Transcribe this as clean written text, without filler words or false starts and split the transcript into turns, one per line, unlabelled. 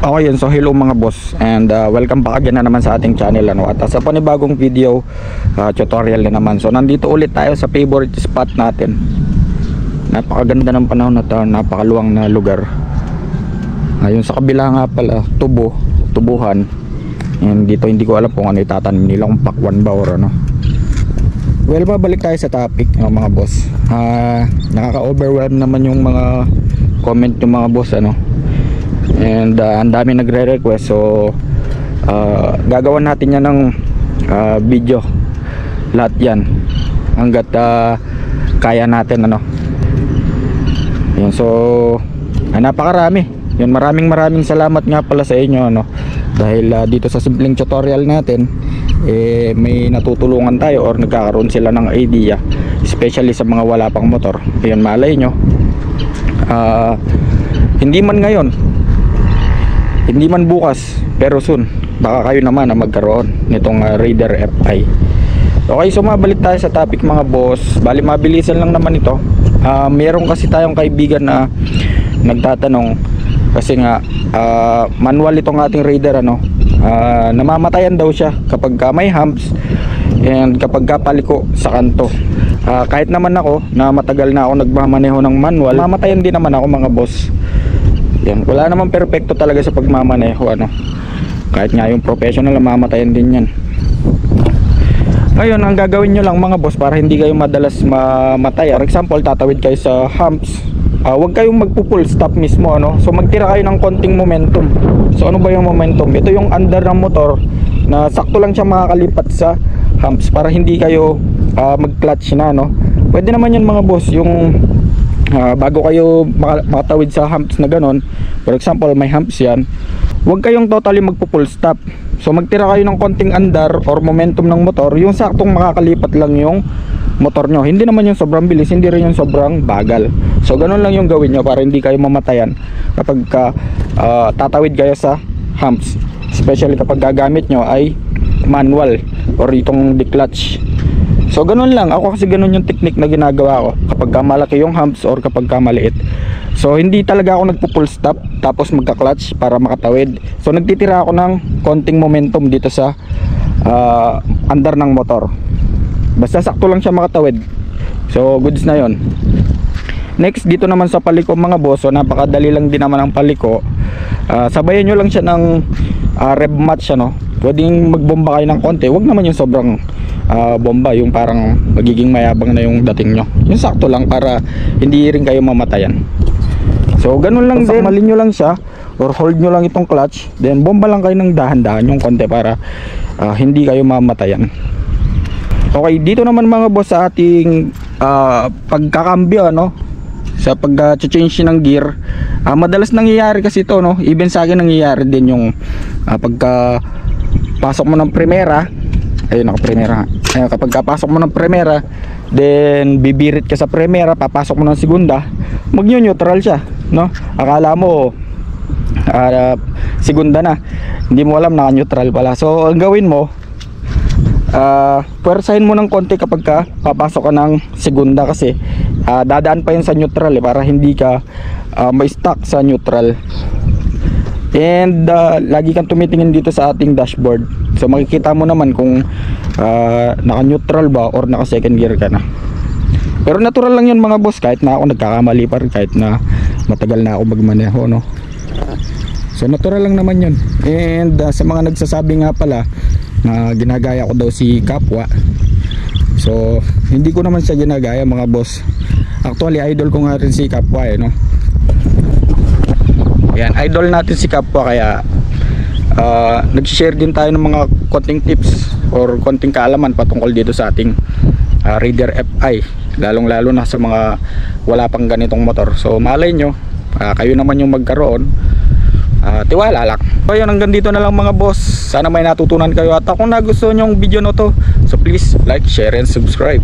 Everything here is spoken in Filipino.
Okay yun, so hello mga boss and welcome back again na naman sa ating channel ano? At sa panibagong video tutorial na naman. So nandito ulit tayo sa favorite spot natin. Napakaganda ng panahon at napakaluwang na lugar. Ayun sa kabila nga pala, tubuhan. And dito hindi ko alam kung ano itatanim nila, kung pakwan ba or ano. Well, mabalik tayo sa topic mga boss. Nakaka-overwhelm naman yung mga comment yung mga boss ano. And ang dami nagre-request, so gagawan natin yan ng video lahat yan hanggat kaya natin ano. Yun, so napakarami yun. Maraming salamat nga pala sa inyo ano, dahil dito sa simpleng tutorial natin may natutulungan tayo or nagkakaroon sila ng idea, especially sa mga wala pang motor. Yun, malay nyo hindi man ngayon, hindi man bukas, pero soon baka kayo naman na magkaroon nitong Raider FI. Okay, so mabalik tayo sa topic mga boss. Bali mabilisan lang naman ito. Meron kasi tayong kaibigan na nagtatanong kasi nga manual itong ating Raider ano, namamatayan daw siya kapag may humps and kapag paliko sa kanto. Kahit naman ako na matagal na ako nagmamaneho ng manual, mamatayan din naman ako mga boss. Yan, wala namang perpekto talaga sa pagmamaneho ano. Kahit nga yung professional, mamatayan din yan. Ngayon, ang gagawin nyo lang mga boss para hindi kayo madalas mamatay. For example, tatawid kayo sa humps, huwag kayong magpo-full stop mismo ano. So magtira kayo ng konting momentum. So ano ba yung momentum? Ito yung under ng motor na sakto lang siya makakalipat sa humps para hindi kayo mag-clutch na no. Pwede naman yan mga boss, yung bago kayo makatawid sa humps na ganon. For example, may humps yan, huwag kayong totally magpo-full stop. So magtira kayo ng konting andar or momentum ng motor, yung saktong makakalipat lang yung motor nyo. Hindi naman yung sobrang bilis, hindi rin yung sobrang bagal. So ganon lang yung gawin nyo para hindi kayo mamatayan kapag tatawid kayo sa humps, especially kapag gagamit nyo ay manual or itong declutch. So ganun lang, ako kasi ganun yung technique na ginagawa ko kapag malaki yung humps or kapag maliit. So hindi talaga ako nagpo-full stop tapos magka-clutch para makatawid. So nagtitira ako ng konting momentum dito sa andar ng motor. Basta sakto lang siya makatawid. So goods na yon. Next, dito naman sa paliko mga boss, so napakadali lang din naman ang paliko. Sabayan nyo lang siya ng rev match ano. Pwedeng magbomba kayo ng konti, wag naman yung sobrang bomba, yung parang magiging mayabang na yung dating nyo. Yung sakto lang para hindi rin kayo mamatayan. So ganun lang din, malin nyo lang siya or hold nyo lang itong clutch, then bomba lang kayo ng dahan-dahan yung konti para hindi kayo mamatayan. Okay, dito naman mga boss sa ating pagkakambyo ano, sa pag-change ng gear, madalas nangyayari kasi ito no, even sa akin nangyayari din yung pagka pasok mo ng primera, ayun ako primera. Ayun, kapag kapasok mo ng primera, then bibirit ka sa primera, papasok mo ng segunda, mag-neutral siya, no? Akala mo segunda na, hindi mo alam naka-neutral pala. So ang gawin mo, puwersahin mo ng konti kapag ka papasok ka ng segunda kasi dadaan pa yun sa neutral para hindi ka ma-stuck sa neutral. And lagi kang tumitingin dito sa ating dashboard, so makikita mo naman kung naka-neutral ba or naka-second gear ka na. Pero natural lang yun mga boss, kahit na ako nagkakamali pa rin, kahit na matagal na ako magmaneho no. So natural lang naman yun. And sa mga nagsasabi nga pala na ginagaya ko daw si kapwa, so hindi ko naman siya ginagaya mga boss. Actually idol ko nga rin si kapwa no. Yan, idol natin si kapwa, kaya nag-share din tayo ng mga konting tips or konting kaalaman patungkol dito sa ating Raider FI, lalong lalo na sa mga wala pang ganitong motor. So malay nyo, kayo naman yung magkaroon, tiwala lang. So yun, hanggang dito na lang mga boss. Sana may natutunan kayo, at kung nagustuhan nyo yung video na to, so please like, share and subscribe.